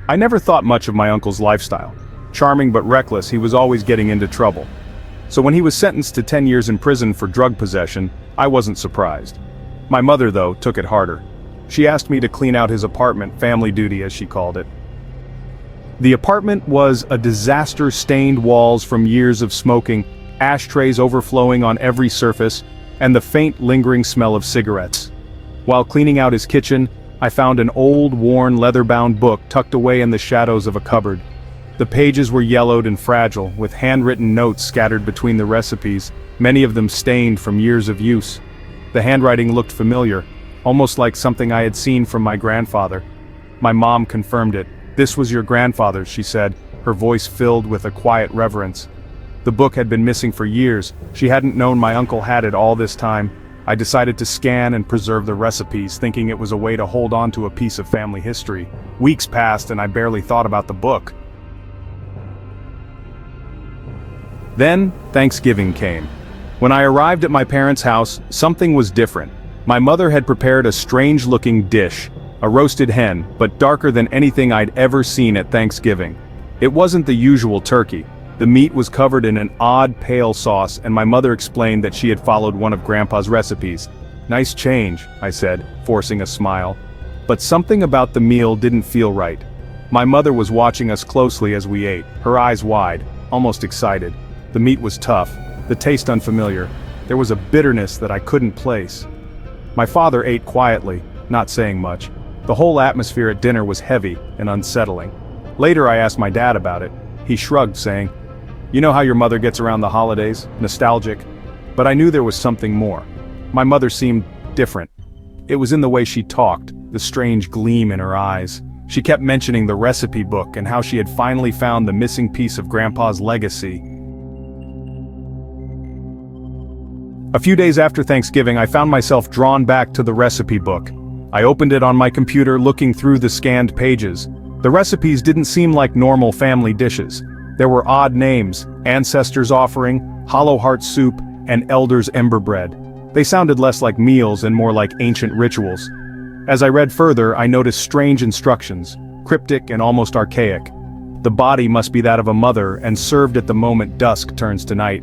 I never thought much of my uncle's lifestyle. Charming but reckless, he was always getting into trouble. So when he was sentenced to 10 years in prison for drug possession, I wasn't surprised. My mother, though, took it harder. She asked me to clean out his apartment, family duty as she called it. The apartment was a disaster, stained walls from years of smoking, ashtrays overflowing on every surface, and the faint lingering smell of cigarettes. While cleaning out his kitchen, I found an old, worn, leather-bound book tucked away in the shadows of a cupboard. The pages were yellowed and fragile, with handwritten notes scattered between the recipes, many of them stained from years of use. The handwriting looked familiar, almost like something I had seen from my grandfather. My mom confirmed it. "This was your grandfather's," she said, her voice filled with a quiet reverence. The book had been missing for years. She hadn't known my uncle had it all this time. I decided to scan and preserve the recipes, thinking it was a way to hold on to a piece of family history. Weeks passed and I barely thought about the book. Then, Thanksgiving came. When I arrived at my parents' house, something was different. My mother had prepared a strange-looking dish, a roasted hen, but darker than anything I'd ever seen at Thanksgiving. It wasn't the usual turkey. The meat was covered in an odd pale sauce, and my mother explained that she had followed one of Grandpa's recipes. "Nice change," I said, forcing a smile. But something about the meal didn't feel right. My mother was watching us closely as we ate, her eyes wide, almost excited. The meat was tough, the taste unfamiliar. There was a bitterness that I couldn't place. My father ate quietly, not saying much. The whole atmosphere at dinner was heavy and unsettling. Later I asked my dad about it. He shrugged, saying, "You know how your mother gets around the holidays, nostalgic?" But I knew there was something more. My mother seemed different. It was in the way she talked, the strange gleam in her eyes. She kept mentioning the recipe book and how she had finally found the missing piece of Grandpa's legacy. A few days after Thanksgiving, I found myself drawn back to the recipe book. I opened it on my computer, looking through the scanned pages. The recipes didn't seem like normal family dishes. There were odd names: Ancestors Offering, Hollow Heart Soup, and Elder's Ember Bread. They sounded less like meals and more like ancient rituals. As I read further, I noticed strange instructions, cryptic and almost archaic. The body must be that of a mother and served at the moment dusk turns to night.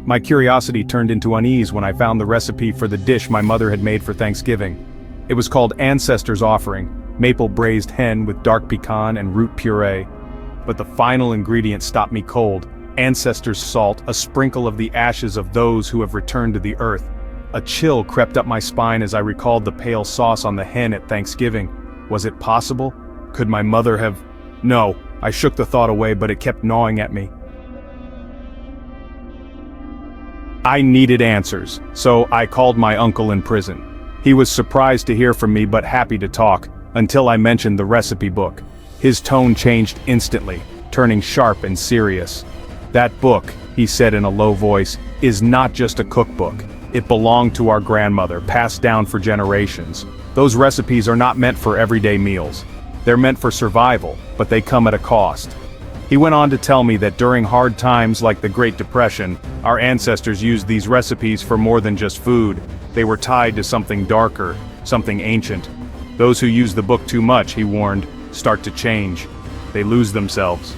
My curiosity turned into unease when I found the recipe for the dish my mother had made for Thanksgiving. It was called Ancestors Offering, maple braised hen with dark pecan and root puree. But the final ingredient stopped me cold: ancestors' salt, a sprinkle of the ashes of those who have returned to the earth. A chill crept up my spine as I recalled the pale sauce on the hen at Thanksgiving. Was it possible? Could my mother have... No, I shook the thought away, but it kept gnawing at me. I needed answers, so I called my uncle in prison. He was surprised to hear from me but happy to talk, until I mentioned the recipe book. His tone changed instantly, turning sharp and serious. "That book," he said in a low voice, "is not just a cookbook. It belonged to our grandmother, passed down for generations. Those recipes are not meant for everyday meals. They're meant for survival, but they come at a cost." He went on to tell me that during hard times like the Great Depression, our ancestors used these recipes for more than just food. They were tied to something darker, something ancient. Those who use the book too much, he warned, start to change. They lose themselves.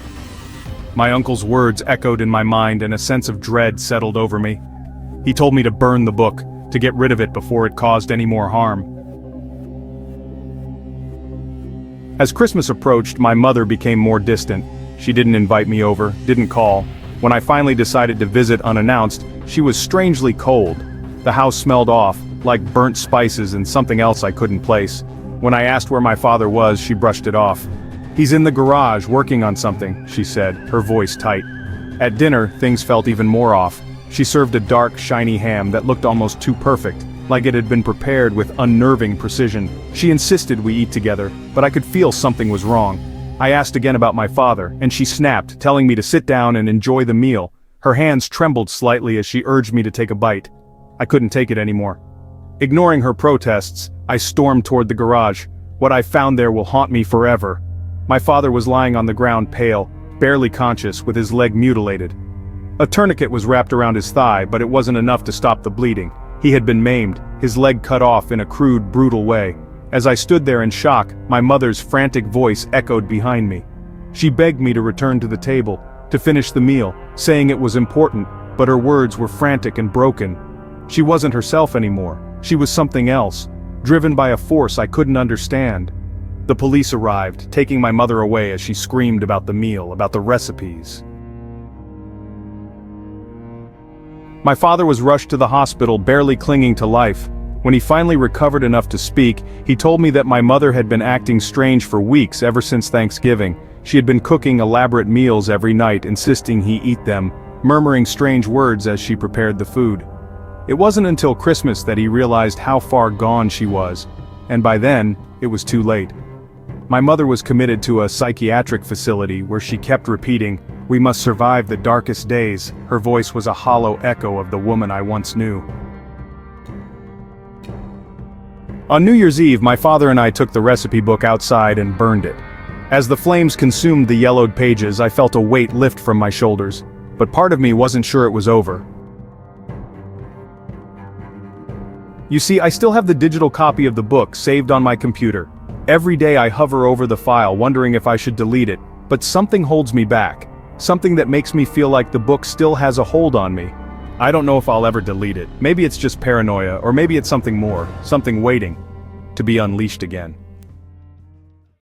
My uncle's words echoed in my mind and a sense of dread settled over me. He told me to burn the book, to get rid of it before it caused any more harm. As Christmas approached, my mother became more distant. She didn't invite me over, didn't call. When I finally decided to visit unannounced, she was strangely cold. The house smelled off, like burnt spices and something else I couldn't place. When I asked where my father was, she brushed it off. "He's in the garage, working on something," she said, her voice tight. At dinner, things felt even more off. She served a dark, shiny ham that looked almost too perfect, like it had been prepared with unnerving precision. She insisted we eat together, but I could feel something was wrong. I asked again about my father, and she snapped, telling me to sit down and enjoy the meal. Her hands trembled slightly as she urged me to take a bite. I couldn't take it anymore. Ignoring her protests, I stormed toward the garage. What I found there will haunt me forever. My father was lying on the ground, pale, barely conscious, with his leg mutilated. A tourniquet was wrapped around his thigh, but it wasn't enough to stop the bleeding. He had been maimed, his leg cut off in a crude, brutal way. As I stood there in shock, my mother's frantic voice echoed behind me. She begged me to return to the table, to finish the meal, saying it was important, but her words were frantic and broken. She wasn't herself anymore. She was something else, driven by a force I couldn't understand. The police arrived, taking my mother away as she screamed about the meal, about the recipes. My father was rushed to the hospital, barely clinging to life. When he finally recovered enough to speak, he told me that my mother had been acting strange for weeks ever since Thanksgiving. She had been cooking elaborate meals every night, insisting he eat them, murmuring strange words as she prepared the food. It wasn't until Christmas that he realized how far gone she was, and by then, it was too late. My mother was committed to a psychiatric facility where she kept repeating, "We must survive the darkest days." Her voice was a hollow echo of the woman I once knew. On New Year's Eve, my father and I took the recipe book outside and burned it. As the flames consumed the yellowed pages, I felt a weight lift from my shoulders, but part of me wasn't sure it was over. You see, I still have the digital copy of the book saved on my computer. Every day I hover over the file, wondering if I should delete it, but something holds me back. Something that makes me feel like the book still has a hold on me. I don't know if I'll ever delete it. Maybe it's just paranoia, or maybe it's something more, something waiting to be unleashed again.